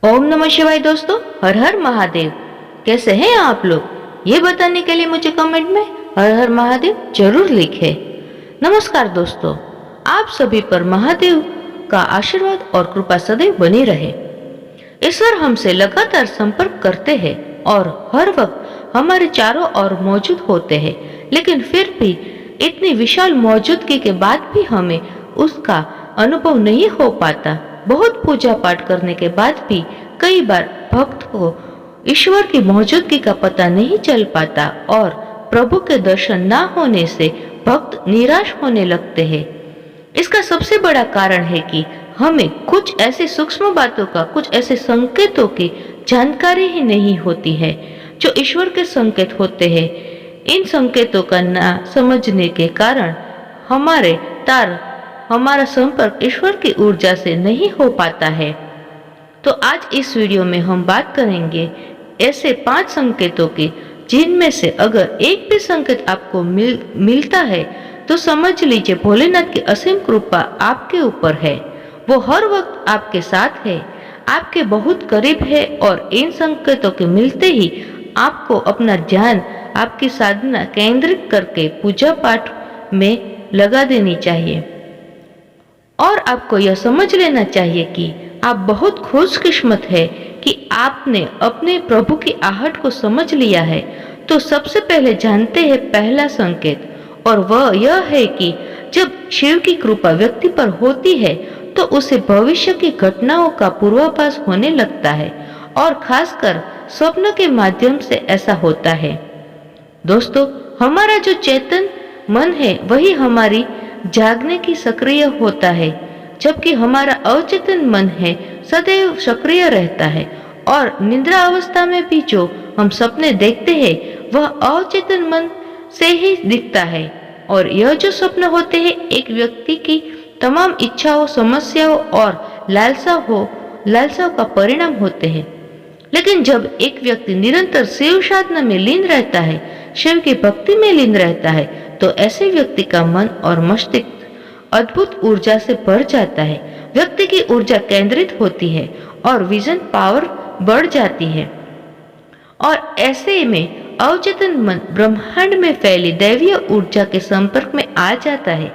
ओम नमः शिवाय दोस्तों, हर हर महादेव। कैसे हैं आप लोग? ये बताने के लिए मुझे कमेंट में हर हर महादेव जरूर लिखें। नमस्कार दोस्तों, आप सभी पर महादेव का आशीर्वाद और कृपा सदैव बनी रहे। ईश्वर हमसे लगातार संपर्क करते हैं और हर वक्त हमारे चारों ओर मौजूद होते हैं, लेकिन फिर भी इतनी विशाल मौजूदगी के बाद भी हमें उसका अनुभव नहीं हो पाता। बहुत पूजा पाठ करने के बाद भी कई बार भक्त को ईश्वर की मौजूदगी का पता नहीं चल पाता और प्रभु के दर्शन न होने से भक्त निराश होने लगते हैं। इसका सबसे बड़ा कारण है कि हमें कुछ ऐसी सूक्ष्म बातों का, कुछ ऐसे संकेतों की जानकारी ही नहीं होती है जो ईश्वर के संकेत होते हैं। इन संकेतों का ना समझने के कारण हमारा संपर्क ईश्वर की ऊर्जा से नहीं हो पाता है। तो आज इस वीडियो में हम बात करेंगे ऐसे 5 संकेतों की, जिनमें से अगर एक भी संकेत आपको मिलता है तो समझ लीजिए भोलेनाथ की असीम कृपा आपके ऊपर है। वो हर वक्त आपके साथ है, आपके बहुत करीब है और इन संकेतों के मिलते ही आपको अपना ध्यान, आपकी साधना केंद्रित करके पूजा पाठ में लगा देनी चाहिए। और आपको यह समझ लेना चाहिए कि आप बहुत खुशकिस्मत है कि आपने अपने प्रभु की आहट को समझ लिया है। तो सबसे पहले जानते हैं पहला संकेत, और वह यह है कि जब शिव की कृपा व्यक्ति पर होती है तो उसे भविष्य की घटनाओं का पूर्वाभास होने लगता है, और खासकर स्वप्न के माध्यम से ऐसा होता है। दोस्तों, हमारा जो चेतन मन है वही हमारी जागने की सक्रिय होता है, जबकि हमारा अवचेतन मन है सदैव सक्रिय रहता है। और निद्रा अवस्था में भी जो हम सपने देखते हैं वह अवचेतन मन से ही दिखता है। और यह जो स्वप्न होते हैं एक व्यक्ति की तमाम इच्छाओं, समस्याओं और लालसाओं का परिणाम होते हैं। लेकिन जब एक व्यक्ति निरंतर शिव साधना में लीन रहता है, शिव की भक्ति में लीन रहता है, तो ऐसे व्यक्ति का मन और मस्तिष्क अद्भुत ऊर्जा से भर जाता है। व्यक्ति की ऊर्जा केंद्रित होती है और विजन पावर बढ़ जाती है, और ऐसे में अवचेतन मन ब्रह्मांड में फैली दैवीय ऊर्जा के संपर्क में आ जाता है।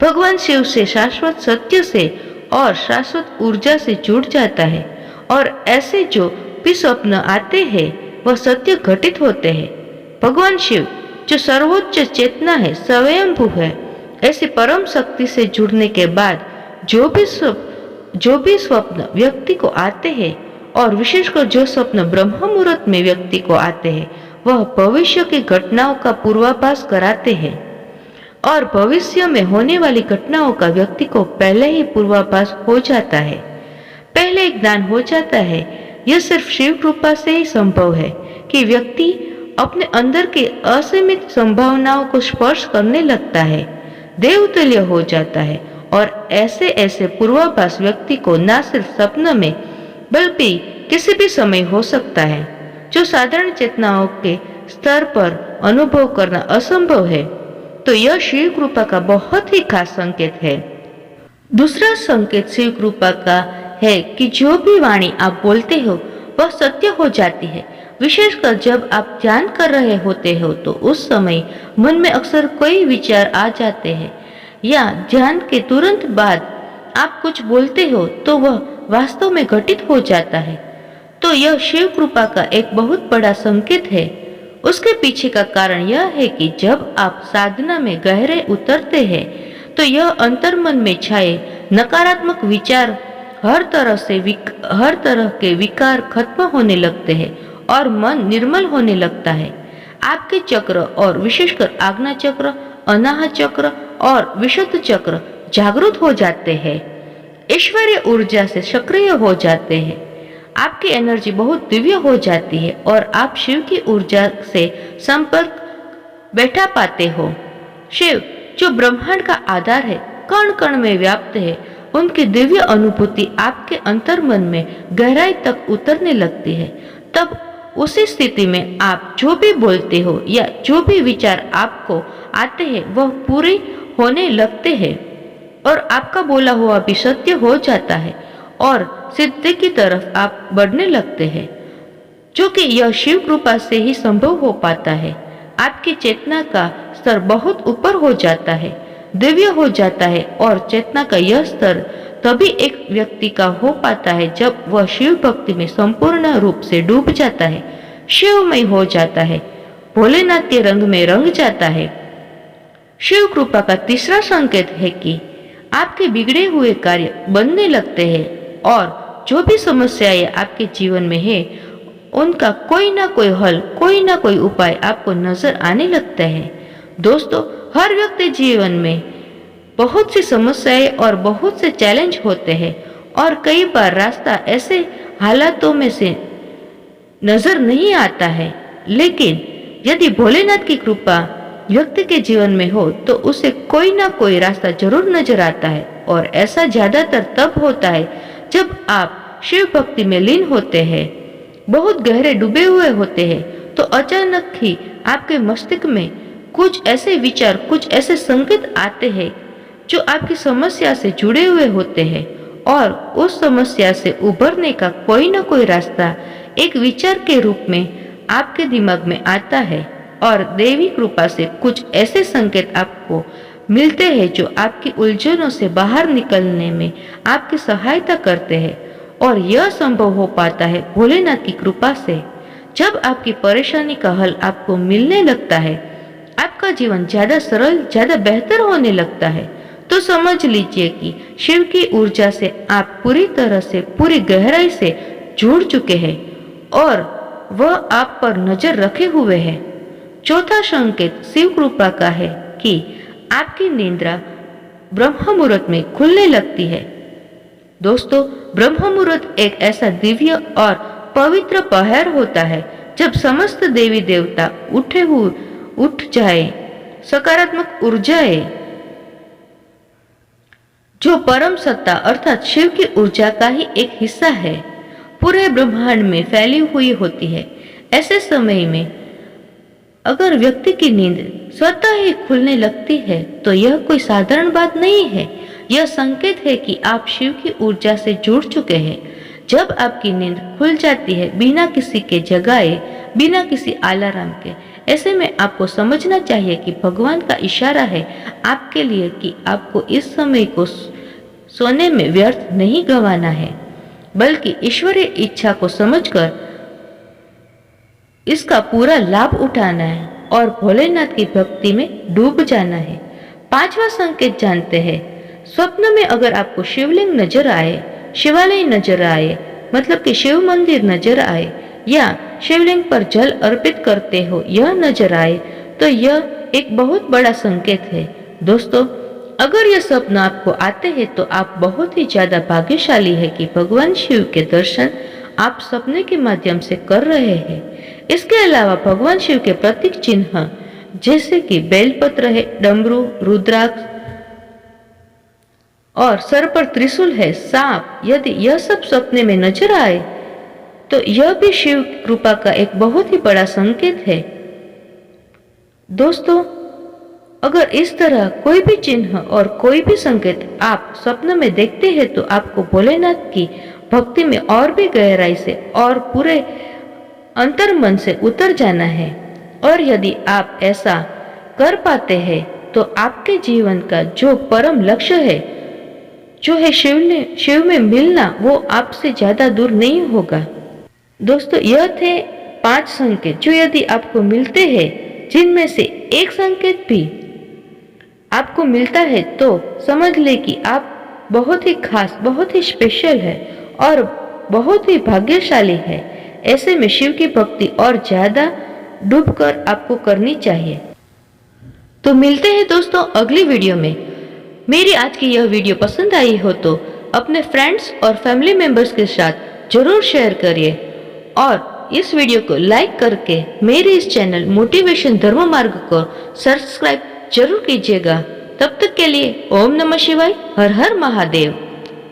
भगवान शिव से, शाश्वत सत्य से और शाश्वत ऊर्जा से जुड़ जाता है, और ऐसे जो भी स्वप्न आते हैं वह सत्य घटित होते हैं। भगवान शिव जो सर्वोच्च चेतना है, स्वयंभू है, ऐसी परम शक्ति से जुड़ने के बाद जो भी स्वप्न व्यक्ति को आते हैं, और विशेषकर जो स्वप्न ब्रह्म मुहूर्त में व्यक्ति को आते हैं, वह भविष्य की घटनाओं का पूर्वाभास कराते हैं। और भविष्य में होने वाली घटनाओं का व्यक्ति को पहले ही पूर्वाभास हो जाता है, पहले ज्ञान हो जाता है। यह सिर्फ शिव कृपा से ही संभव है कि व्यक्ति अपने अंदर के असीमित संभावनाओं को स्पर्श करने लगता है, देवतुल्य हो जाता है। और ऐसे पूर्वाभास व्यक्ति को न सिर्फ सपने में बल्कि किसी भी समय हो सकता है, जो साधारण चेतनाओं के स्तर पर अनुभव करना असंभव है। तो यह शिव कृपा का बहुत ही खास संकेत है। दूसरा संकेत शिव कृपा का है कि जो भी वाणी आप बोलते हो वह सत्य हो जाती है। विशेषकर जब आप ध्यान कर रहे होते हो तो उस समय मन में अक्सर कई विचार आ जाते हैं, या ध्यान के तुरंत बाद आप कुछ बोलते हो तो वह वास्तव में घटित हो जाता है। तो यह शिव कृपा का एक बहुत बड़ा संकेत है। उसके पीछे का कारण यह है कि जब आप साधना में गहरे उतरते हैं तो यह अंतर्मन में छाए नकारात्मक विचार, हर तरह के विकार खत्म होने लगते हैं और मन निर्मल होने लगता है। आपके चक्र, और विशेषकर आज्ञा चक्र, अनाहत चक्र और विशुद्ध चक्र जागृत हो जाते हैं, ईश्वरीय ऊर्जा से सक्रिय हो जाते हैं। आपकी एनर्जी बहुत दिव्य हो जाती है और आप शिव की ऊर्जा से संपर्क बैठा पाते हो। शिव जो ब्रह्मांड का आधार है, कण कण में व्याप्त है, उनकी दिव्य अनुभूति आपके अंतर्मन में गहराई तक उतरने लगती है। तब उसी स्थिति में आप जो भी बोलते हो या जो भी विचार आपको आते हैं वह पूरे होने लगते हैं, और आपका बोला हुआ भी सत्य हो जाता है। और सिद्धि की तरफ आप बढ़ने लगते हैं, जो कि यह शिव कृपा से ही संभव हो पाता है। आपकी चेतना का स्तर बहुत ऊपर हो जाता है, दिव्य हो जाता है, और चेतना का यह स्तर तभी एक व्यक्ति का हो पाता है जब वह शिव भक्ति में संपूर्ण रूप से डूब जाता है, शिवमय हो जाता है, भोलेनाथ के रंग में रंग जाता है। शिव कृपा का तीसरा संकेत है कि आपके बिगड़े हुए कार्य बनने लगते हैं और जो भी समस्याएं आपके जीवन में है उनका कोई ना कोई हल, कोई ना कोई उपाय आपको नजर आने लगता है। दोस्तों, हर व्यक्ति जीवन में बहुत सी समस्याएं और बहुत से चैलेंज होते हैं और कई बार रास्ता ऐसे हालातों में से नजर नहीं आता है, लेकिन यदि भोलेनाथ की कृपा व्यक्ति के जीवन में हो तो उसे कोई ना कोई रास्ता जरूर नजर आता है। और ऐसा ज्यादातर तब होता है जब आप शिव भक्ति में लीन होते हैं, बहुत गहरे डूबे हुए होते हैं, तो अचानक ही आपके मस्तिष्क में कुछ ऐसे विचार, कुछ ऐसे संकेत आते हैं जो आपकी समस्या से जुड़े हुए होते हैं और उस समस्या से उभरने का कोई ना कोई रास्ता एक विचार के रूप में आपके दिमाग में आता है और देवी कृपा से कुछ ऐसे संकेत आपको मिलते हैं जो आपकी उलझनों से बाहर निकलने में आपकी सहायता करते हैं। और यह संभव हो पाता है भोलेनाथ की कृपा से। जब आपकी परेशानी का हल आपको मिलने लगता है, आपका जीवन ज्यादा सरल, ज्यादा बेहतर होने लगता है। तो समझ लीजिए कि शिव की ऊर्जा से आप पूरी तरह से, पूरी गहराई से जुड़ चुके हैं और वह आप पर नजर रखे हुए है। चौथा संकेत शिव कृपा का है कि आपकी निद्रा ब्रह्म मुहूर्त में खुलने लगती है। दोस्तों, ब्रह्म मुहूर्त एक ऐसा दिव्य और पवित्र पहर होता है जब समस्त देवी देवता उठ जाए, सकारात्मक ऊर्जाएं जो परम सत्ता अर्थात शिव की ऊर्जा का ही एक हिस्सा है, पूरे ब्रह्मांड में फैली हुई होती है। ऐसे समय में अगर व्यक्ति की नींद स्वतः ही खुलने लगती है तो यह कोई साधारण बात नहीं है। यह संकेत है कि आप शिव की ऊर्जा से जुड़ चुके हैं। जब आपकी नींद खुल जाती है बिना किसी के जगाए, बिना किसी अलार्म के, ऐसे में आपको समझना चाहिए कि भगवान का इशारा है आपके लिए कि आपको इस समय को सोने में व्यर्थ नहीं गंवाना है, बल्कि ईश्वरीय इच्छा को समझकर इसका पूरा लाभ उठाना है और भोलेनाथ की भक्ति में डूब जाना है। पांचवा संकेत जानते हैं। स्वप्न में अगर आपको शिवलिंग नजर आए, शिवालय नजर आए, मतलब कि शिव मंदिर नजर आए या शिवलिंग पर जल अर्पित करते हो यह नजर आए, तो यह एक बहुत बड़ा संकेत है। दोस्तों, अगर यह स्वप्न आपको आते हैं तो आप बहुत ही ज्यादा भाग्यशाली है कि भगवान शिव के दर्शन आप सपने के माध्यम से कर रहे हैं। इसके अलावा भगवान शिव के प्रतीक चिन्ह जैसे कि बेलपत्र है, डमरू, रुद्राक्ष और सर पर त्रिशूल है, सांप, यदि यह सब सपने में नजर आए तो यह भी शिव कृपा का एक बहुत ही बड़ा संकेत है। दोस्तों, अगर इस तरह कोई भी चिन्ह और कोई भी संकेत आप स्वप्न में देखते हैं तो आपको भोलेनाथ की भक्ति में और भी गहराई से और पूरे अंतर मन से उतर जाना है। और यदि आप ऐसा कर पाते हैं तो आपके जीवन का जो परम लक्ष्य है, जो है शिव में मिलना, वो आपसे ज्यादा दूर नहीं होगा। दोस्तों, यह थे 5 संकेत जो यदि आपको मिलते हैं, जिनमें से एक संकेत भी आपको मिलता है तो समझ ले कि आप बहुत ही खास, बहुत ही स्पेशल है और बहुत ही भाग्यशाली है। ऐसे में शिव की भक्ति और ज्यादा डूबकर आपको करनी चाहिए। तो मिलते हैं दोस्तों अगली वीडियो में। मेरी आज की यह वीडियो पसंद आई हो तो अपने फ्रेंड्स और फैमिली मेंबर्स के साथ जरूर शेयर करिए और इस वीडियो को लाइक करके मेरे इस चैनल मोटिवेशन धर्म मार्ग को सब्सक्राइब जरूर कीजिएगा। तब तक के लिए ओम नमः शिवाय, हर हर महादेव।